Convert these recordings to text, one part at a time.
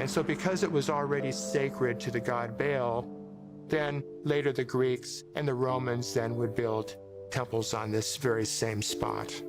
And so because it was already sacred to the god Baal, then later the Greeks and the Romans then would build temples on this very same spot.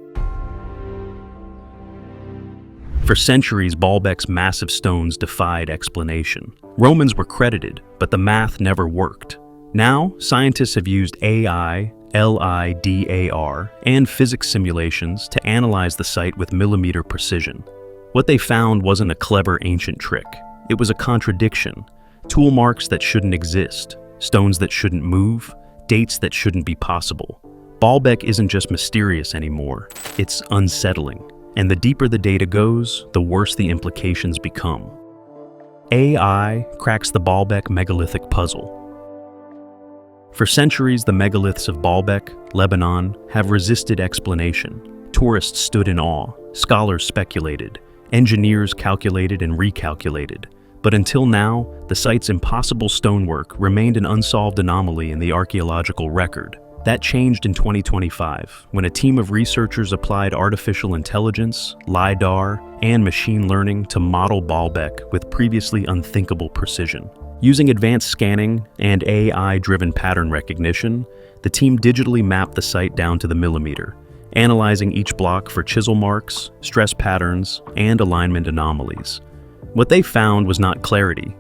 For centuries, Baalbek's massive stones defied explanation. Romans were credited, but the math never worked. Now, scientists have used AI, LiDAR, and physics simulations to analyze the site with millimeter precision. What they found wasn't a clever ancient trick. It was a contradiction. Tool marks that shouldn't exist, stones that shouldn't move, dates that shouldn't be possible. Baalbek isn't just mysterious anymore, it's unsettling. And the deeper the data goes, the worse the implications become. AI cracks the Baalbek Megalithic puzzle. For centuries, the megaliths of Baalbek, Lebanon, have resisted explanation. Tourists stood in awe, scholars speculated, engineers calculated and recalculated. But until now, the site's impossible stonework remained an unsolved anomaly in the archaeological record. That changed in 2025, when a team of researchers applied artificial intelligence, LiDAR, and machine learning to model Baalbek with previously unthinkable precision. Using advanced scanning and AI-driven pattern recognition, the team digitally mapped the site down to the millimeter, analyzing each block for chisel marks, stress patterns, and alignment anomalies. What they found was not clarity.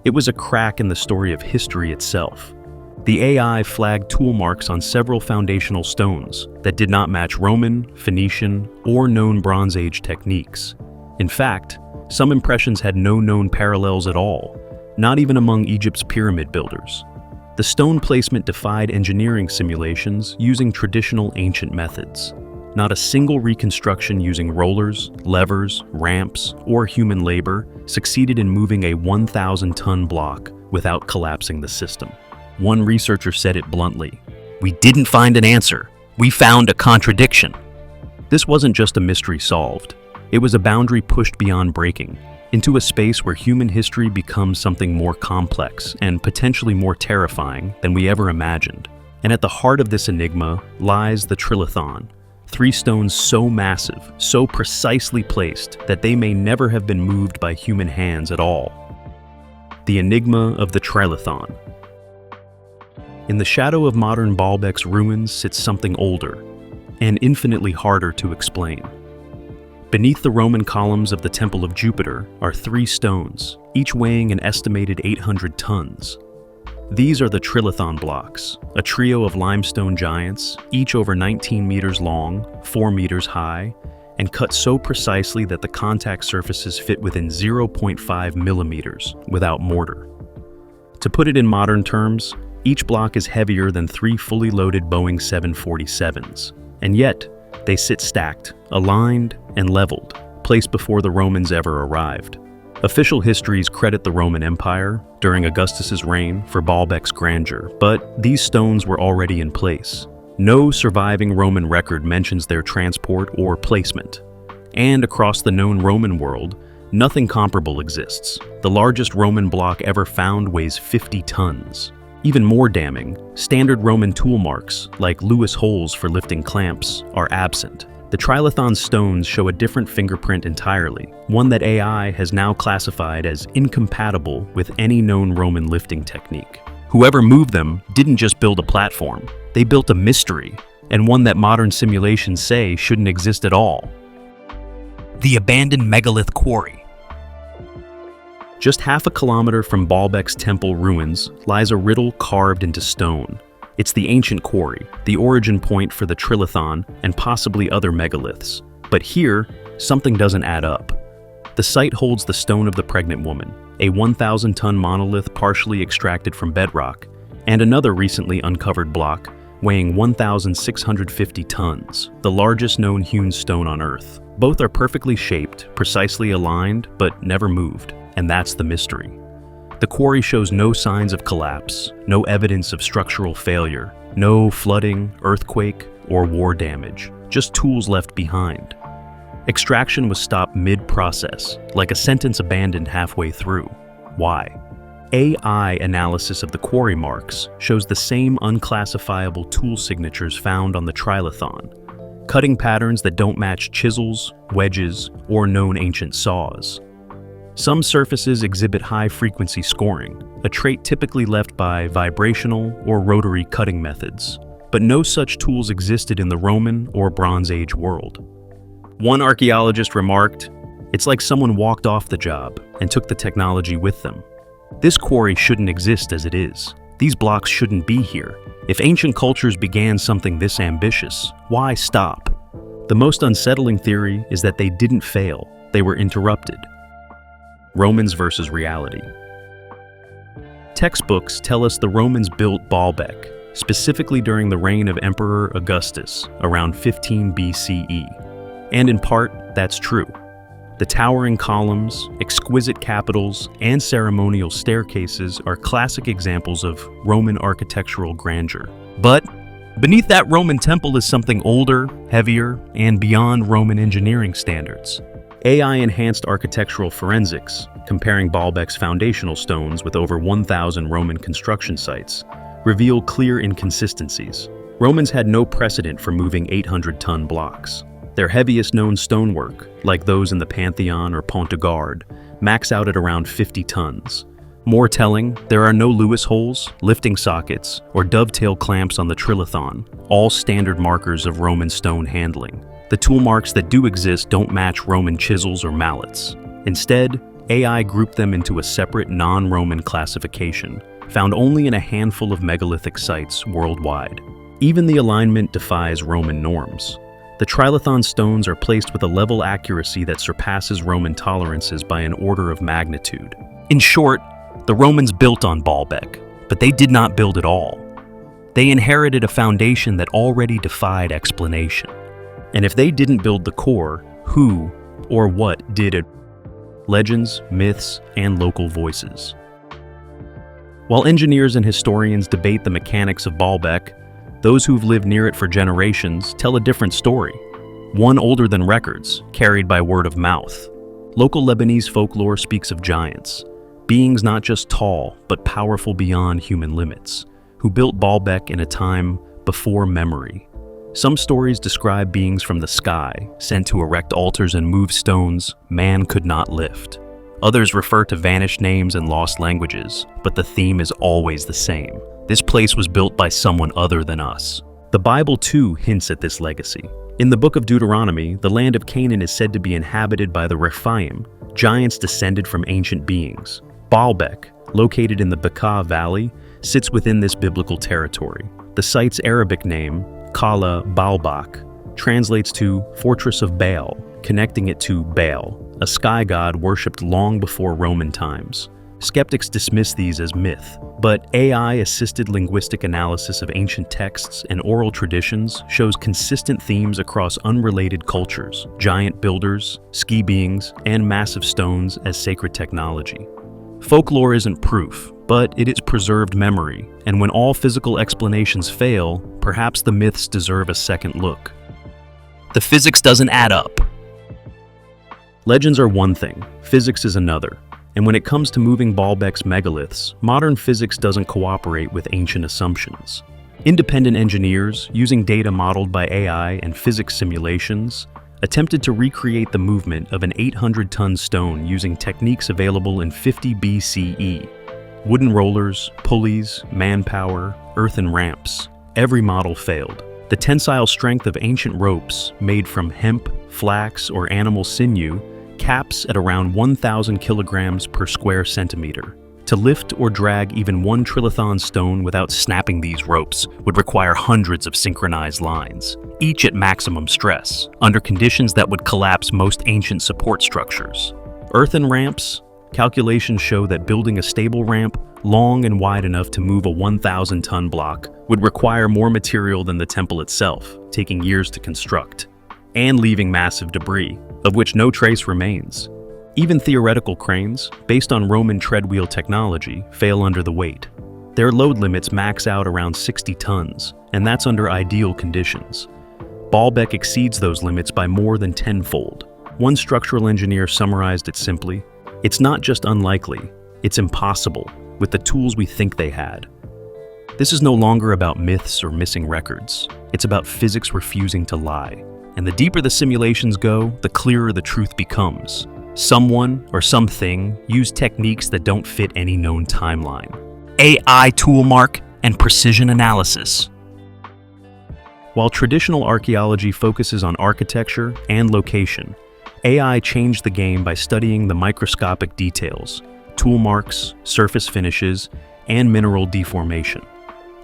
It was a crack in the story of history itself. The AI flagged tool marks on several foundational stones that did not match Roman, Phoenician, or known Bronze Age techniques. In fact, some impressions had no known parallels at all, not even among Egypt's pyramid builders. The stone placement defied engineering simulations using traditional ancient methods. Not a single reconstruction using rollers, levers, ramps, or human labor succeeded in moving a 1,000-ton block without collapsing the system. One researcher said it bluntly, "We didn't find an answer, we found a contradiction." This wasn't just a mystery solved, it was a boundary pushed beyond breaking, into a space where human history becomes something more complex and potentially more terrifying than we ever imagined. And at the heart of this enigma lies the Trilithon, 3 stones so massive, so precisely placed that they may never have been moved by human hands at all. The enigma of the Trilithon. In the shadow of modern Baalbek's ruins sits something older and infinitely harder to explain. Beneath the Roman columns of the Temple of Jupiter are 3 stones, each weighing an estimated 800 tons. These are the Trilithon blocks, a trio of limestone giants, each over 19 meters long, 4 meters high, and cut so precisely that the contact surfaces fit within 0.5 millimeters without mortar. To put it in modern terms, each block is heavier than 3 fully loaded Boeing 747s, and yet they sit stacked, aligned, and leveled, placed before the Romans ever arrived. Official histories credit the Roman Empire, during Augustus's reign, for Baalbek's grandeur, but these stones were already in place. No surviving Roman record mentions their transport or placement. And across the known Roman world, nothing comparable exists. The largest Roman block ever found weighs 50 tons. Even more damning, standard Roman tool marks, like Lewis holes for lifting clamps, are absent. The Trilithon stones show a different fingerprint entirely, one that AI has now classified as incompatible with any known Roman lifting technique. Whoever moved them didn't just build a platform, they built a mystery, and one that modern simulations say shouldn't exist at all. The abandoned megalith quarry. Just half a kilometer from Baalbek's temple ruins lies a riddle carved into stone. It's the ancient quarry, the origin point for the Trilithon and possibly other megaliths. But here, something doesn't add up. The site holds the stone of the pregnant woman, a 1,000-ton monolith partially extracted from bedrock, and another recently uncovered block weighing 1,650 tons, the largest known hewn stone on Earth. Both are perfectly shaped, precisely aligned, but never moved. And that's the mystery. The quarry shows no signs of collapse, no evidence of structural failure, no flooding, earthquake, or war damage, just tools left behind. Extraction was stopped mid-process, like a sentence abandoned halfway through. Why? AI analysis of the quarry marks shows the same unclassifiable tool signatures found on the Trilithon, cutting patterns that don't match chisels, wedges, or known ancient saws. Some surfaces exhibit high-frequency scoring, a trait typically left by vibrational or rotary cutting methods, but no such tools existed in the Roman or Bronze Age world. One archaeologist remarked, "It's like someone walked off the job and took the technology with them. This quarry shouldn't exist as it is. These blocks shouldn't be here. If ancient cultures began something this ambitious, why stop?" The most unsettling theory is that they didn't fail, they were interrupted. Romans versus reality. Textbooks tell us the Romans built Baalbek, specifically during the reign of Emperor Augustus, around 15 BCE. And in part, that's true. The towering columns, exquisite capitals, and ceremonial staircases are classic examples of Roman architectural grandeur. But beneath that Roman temple is something older, heavier, and beyond Roman engineering standards. AI-enhanced architectural forensics, comparing Baalbek's foundational stones with over 1,000 Roman construction sites, reveal clear inconsistencies. Romans had no precedent for moving 800-ton blocks. Their heaviest known stonework, like those in the Pantheon or Pont de Garde, max out at around 50 tons. More telling, there are no Lewis holes, lifting sockets, or dovetail clamps on the Trilithon, all standard markers of Roman stone handling. The tool marks that do exist don't match Roman chisels or mallets. Instead, AI grouped them into a separate non-Roman classification, found only in a handful of megalithic sites worldwide. Even the alignment defies Roman norms. The Trilithon stones are placed with a level accuracy that surpasses Roman tolerances by an order of magnitude. In short, the Romans built on Baalbek, but they did not build it all. They inherited a foundation that already defied explanation. And if they didn't build the core, who or what did it? Legends, myths, and local voices. While engineers and historians debate the mechanics of Baalbek, those who've lived near it for generations tell a different story, one older than records, carried by word of mouth. Local Lebanese folklore speaks of giants, beings not just tall, but powerful beyond human limits, who built Baalbek in a time before memory. Some stories describe beings from the sky, sent to erect altars and move stones man could not lift. Others refer to vanished names and lost languages, but the theme is always the same. This place was built by someone other than us. The Bible too hints at this legacy. In the book of Deuteronomy, the land of Canaan is said to be inhabited by the Rephaim, giants descended from ancient beings. Baalbek, located in the Bekaa Valley, sits within this biblical territory. The site's Arabic name, Kala Baalbek, translates to Fortress of Baal, connecting it to Baal, a sky god worshipped long before Roman times. Skeptics dismiss these as myth, but AI-assisted linguistic analysis of ancient texts and oral traditions shows consistent themes across unrelated cultures, giant builders, ski beings, and massive stones as sacred technology. Folklore isn't proof, but it is preserved memory, and when all physical explanations fail, perhaps the myths deserve a second look. The physics doesn't add up. Legends are one thing, physics is another. And when it comes to moving Baalbek's megaliths, modern physics doesn't cooperate with ancient assumptions. Independent engineers, using data modeled by AI and physics simulations, attempted to recreate the movement of an 800-ton stone using techniques available in 50 BCE. Wooden rollers, pulleys, manpower, earthen ramps. Every model failed. The tensile strength of ancient ropes, made from hemp, flax, or animal sinew, caps at around 1,000 kilograms per square centimeter. To lift or drag even one Trilithon stone without snapping these ropes would require hundreds of synchronized lines, each at maximum stress, under conditions that would collapse most ancient support structures. Earthen ramps? Calculations show that building a stable ramp, long and wide enough to move a 1,000-ton block, would require more material than the temple itself, taking years to construct, and leaving massive debris, of which no trace remains. Even theoretical cranes, based on Roman treadwheel technology, fail under the weight. Their load limits max out around 60 tons, and that's under ideal conditions. Baalbek exceeds those limits by more than tenfold. One structural engineer summarized it simply: "It's not just unlikely, it's impossible, with the tools we think they had." This is no longer about myths or missing records. It's about physics refusing to lie. And the deeper the simulations go, the clearer the truth becomes. Someone or something used techniques that don't fit any known timeline. AI toolmark and precision analysis. While traditional archaeology focuses on architecture and location, AI changed the game by studying the microscopic details, tool marks, surface finishes, and mineral deformation.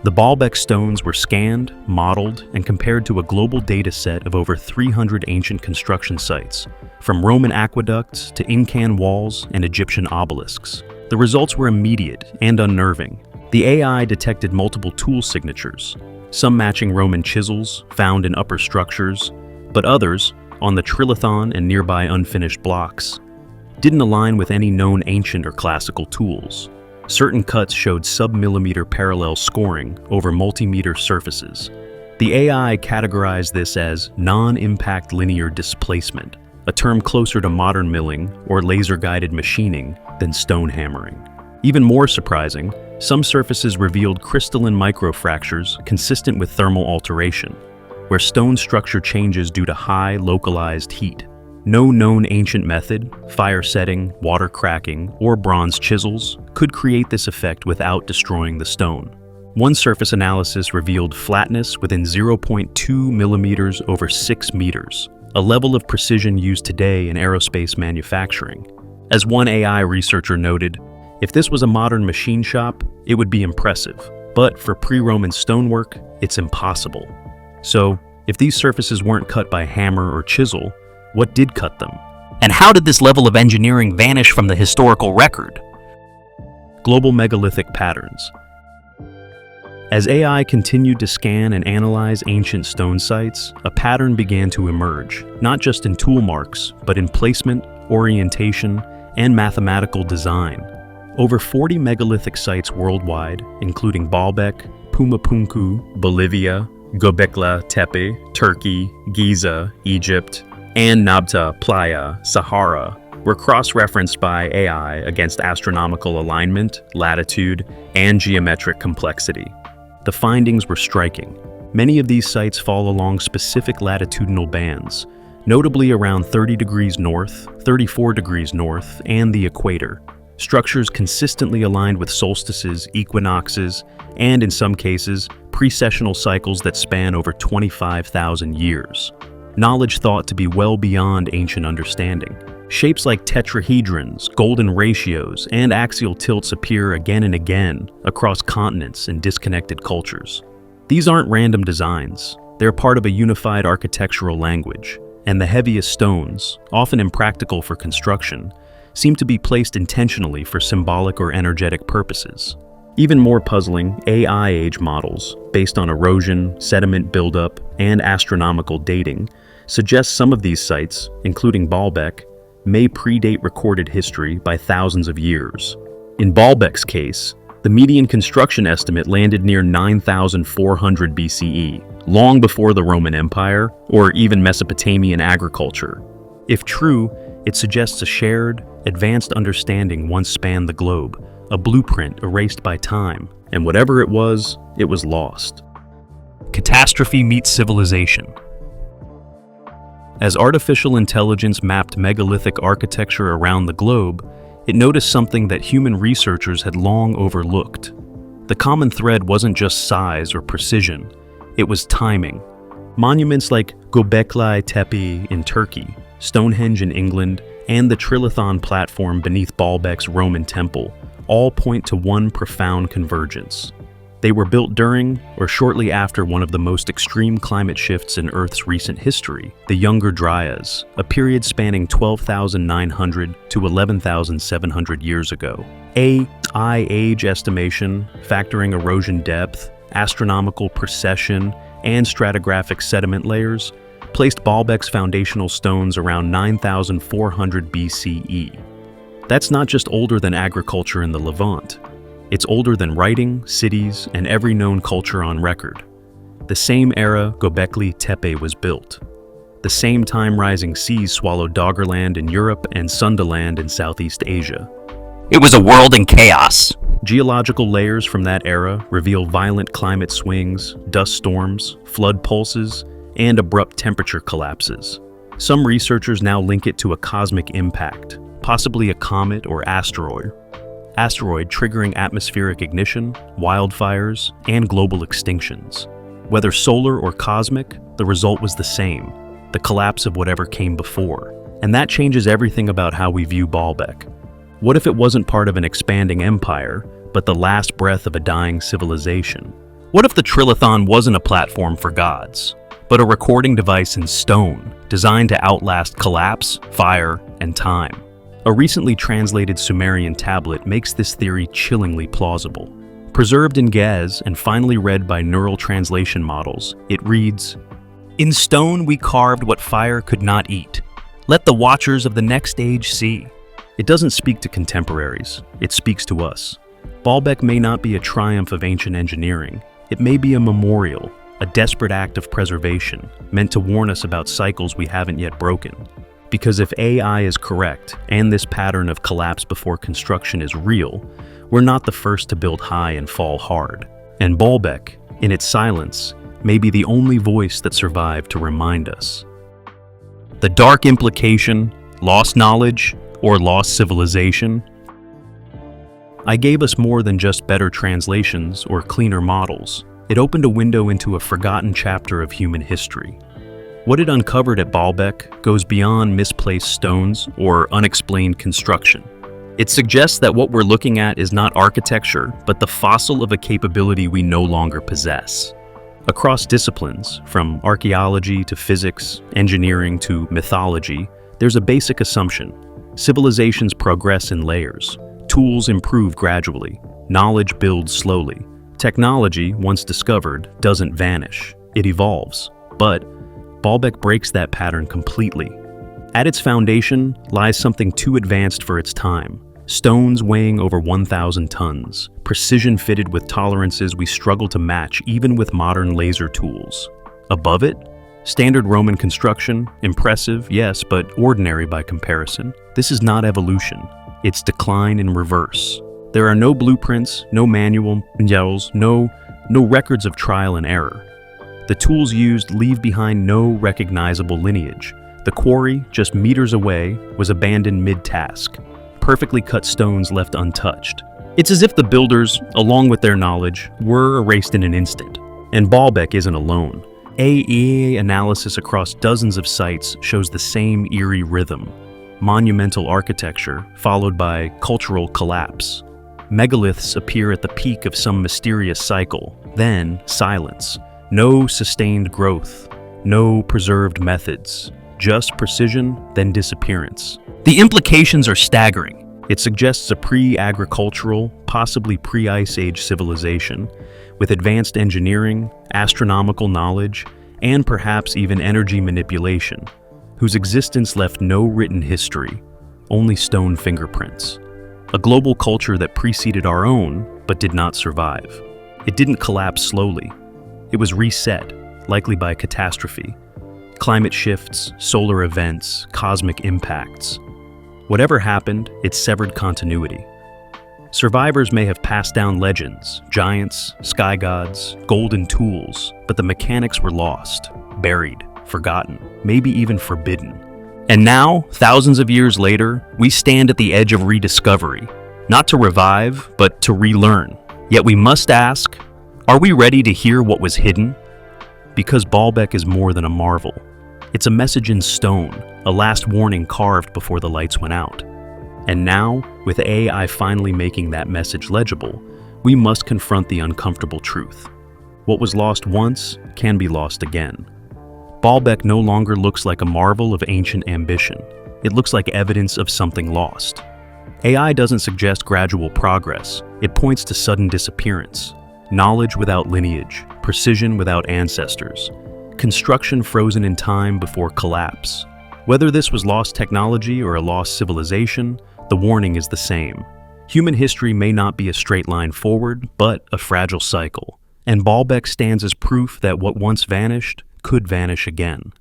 The Baalbek stones were scanned, modeled, and compared to a global data set of over 300 ancient construction sites, from Roman aqueducts to Incan walls and Egyptian obelisks. The results were immediate and unnerving. The AI detected multiple tool signatures, some matching Roman chisels found in upper structures, but others, on the Trilithon and nearby unfinished blocks, didn't align with any known ancient or classical tools. Certain cuts showed sub-millimeter parallel scoring over multi-meter surfaces. The AI categorized this as non-impact linear displacement, a term closer to modern milling or laser-guided machining than stone hammering. Even more surprising, some surfaces revealed crystalline microfractures consistent with thermal alteration, where stone structure changes due to high localized heat. No known ancient method, fire setting, water cracking, or bronze chisels could create this effect without destroying the stone. One surface analysis revealed flatness within 0.2 millimeters over 6 meters, a level of precision used today in aerospace manufacturing. As one AI researcher noted, if this was a modern machine shop, it would be impressive, but for pre-Roman stonework, it's impossible. So, if these surfaces weren't cut by hammer or chisel, what did cut them? And how did this level of engineering vanish from the historical record? Global megalithic patterns. As AI continued to scan and analyze ancient stone sites, a pattern began to emerge, not just in tool marks, but in placement, orientation, and mathematical design. Over 40 megalithic sites worldwide, including Baalbek, Pumapunku, Bolivia, Göbekli Tepe, Turkey, Giza, Egypt, and Nabta Playa, Sahara, were cross-referenced by AI against astronomical alignment, latitude, and geometric complexity. The findings were striking. Many of these sites fall along specific latitudinal bands, notably around 30 degrees north, 34 degrees north, and the equator. Structures consistently aligned with solstices, equinoxes, and in some cases, precessional cycles that span over 25,000 years. Knowledge thought to be well beyond ancient understanding. Shapes like tetrahedrons, golden ratios, and axial tilts appear again and again across continents and disconnected cultures. These aren't random designs. They're part of a unified architectural language, and the heaviest stones, often impractical for construction, seem to be placed intentionally for symbolic or energetic purposes. Even more puzzling, AI age models, based on erosion, sediment buildup, and astronomical dating, suggest some of these sites, including Baalbek, may predate recorded history by thousands of years. In Baalbek's case, the median construction estimate landed near 9,400 BCE, long before the Roman Empire or even Mesopotamian agriculture. If true, it suggests a shared, advanced understanding once spanned the globe, a blueprint erased by time, and whatever it was lost. Catastrophe meets civilization. As artificial intelligence mapped megalithic architecture around the globe, it noticed something that human researchers had long overlooked. The common thread wasn't just size or precision, it was timing. Monuments like Göbekli Tepe in Turkey, Stonehenge in England, and the Trilithon platform beneath Baalbek's Roman temple all point to one profound convergence. They were built during or shortly after one of the most extreme climate shifts in Earth's recent history, the Younger Dryas, a period spanning 12,900 to 11,700 years ago. AI age estimation, factoring erosion depth, astronomical precession, and stratigraphic sediment layers, placed Baalbek's foundational stones around 9,400 BCE. That's not just older than agriculture in the Levant. It's older than writing, cities, and every known culture on record. The same era Göbekli Tepe was built. The same time rising seas swallowed Doggerland in Europe and Sundaland in Southeast Asia. It was a world in chaos. Geological layers from that era reveal violent climate swings, dust storms, flood pulses, and abrupt temperature collapses. Some researchers now link it to a cosmic impact, possibly a comet or asteroid triggering atmospheric ignition, wildfires, and global extinctions. Whether solar or cosmic, the result was the same, the collapse of whatever came before. And that changes everything about how we view Baalbek. What if it wasn't part of an expanding empire, but the last breath of a dying civilization? What if the Trilithon wasn't a platform for gods, but a recording device in stone, designed to outlast collapse, fire, and time? A recently translated Sumerian tablet makes this theory chillingly plausible. Preserved in Gez and finally read by neural translation models, it reads, "In stone we carved what fire could not eat. Let the watchers of the next age see." It doesn't speak to contemporaries, it speaks to us. Baalbek may not be a triumph of ancient engineering. It may be a memorial, a desperate act of preservation, meant to warn us about cycles we haven't yet broken. Because if AI is correct, and this pattern of collapse before construction is real, we're not the first to build high and fall hard. And Baalbek, in its silence, may be the only voice that survived to remind us. The dark implication, lost knowledge, or lost civilization? I gave us more than just better translations or cleaner models. It opened a window into a forgotten chapter of human history. What it uncovered at Baalbek goes beyond misplaced stones or unexplained construction. It suggests that what we're looking at is not architecture, but the fossil of a capability we no longer possess. Across disciplines, from archaeology to physics, engineering to mythology, there's a basic assumption. Civilizations progress in layers. Tools improve gradually. Knowledge builds slowly. Technology, once discovered, doesn't vanish. It evolves. But Baalbek breaks that pattern completely. At its foundation lies something too advanced for its time. Stones weighing over 1,000 tons, precision fitted with tolerances we struggle to match even with modern laser tools. Above it, standard Roman construction, impressive, yes, but ordinary by comparison. This is not evolution. It's decline in reverse. There are no blueprints, no manuals, no records of trial and error. The tools used leave behind no recognizable lineage. The quarry, just meters away, was abandoned mid-task. Perfectly cut stones left untouched. It's as if the builders, along with their knowledge, were erased in an instant. And Baalbek isn't alone. AEA analysis across dozens of sites shows the same eerie rhythm. Monumental architecture, followed by cultural collapse. Megaliths appear at the peak of some mysterious cycle, then silence. No sustained growth, no preserved methods, just precision, then disappearance. The implications are staggering. It suggests a pre-agricultural, possibly pre-Ice Age civilization, with advanced engineering, astronomical knowledge, and perhaps even energy manipulation, whose existence left no written history, only stone fingerprints. A global culture that preceded our own, but did not survive. It didn't collapse slowly. It was reset, likely by catastrophe. Climate shifts, solar events, cosmic impacts. Whatever happened, it severed continuity. Survivors may have passed down legends, giants, sky gods, golden tools, but the mechanics were lost, buried, forgotten, maybe even forbidden. And now, thousands of years later, we stand at the edge of rediscovery, not to revive, but to relearn. Yet we must ask, are we ready to hear what was hidden? Because Baalbek is more than a marvel. It's a message in stone, a last warning carved before the lights went out. And now, with AI finally making that message legible, we must confront the uncomfortable truth. What was lost once can be lost again. Baalbek no longer looks like a marvel of ancient ambition. It looks like evidence of something lost. AI doesn't suggest gradual progress. It points to sudden disappearance. Knowledge without lineage, precision without ancestors, construction frozen in time before collapse. Whether this was lost technology or a lost civilization, the warning is the same. Human history may not be a straight line forward, but a fragile cycle. And Baalbek stands as proof that what once vanished could vanish again.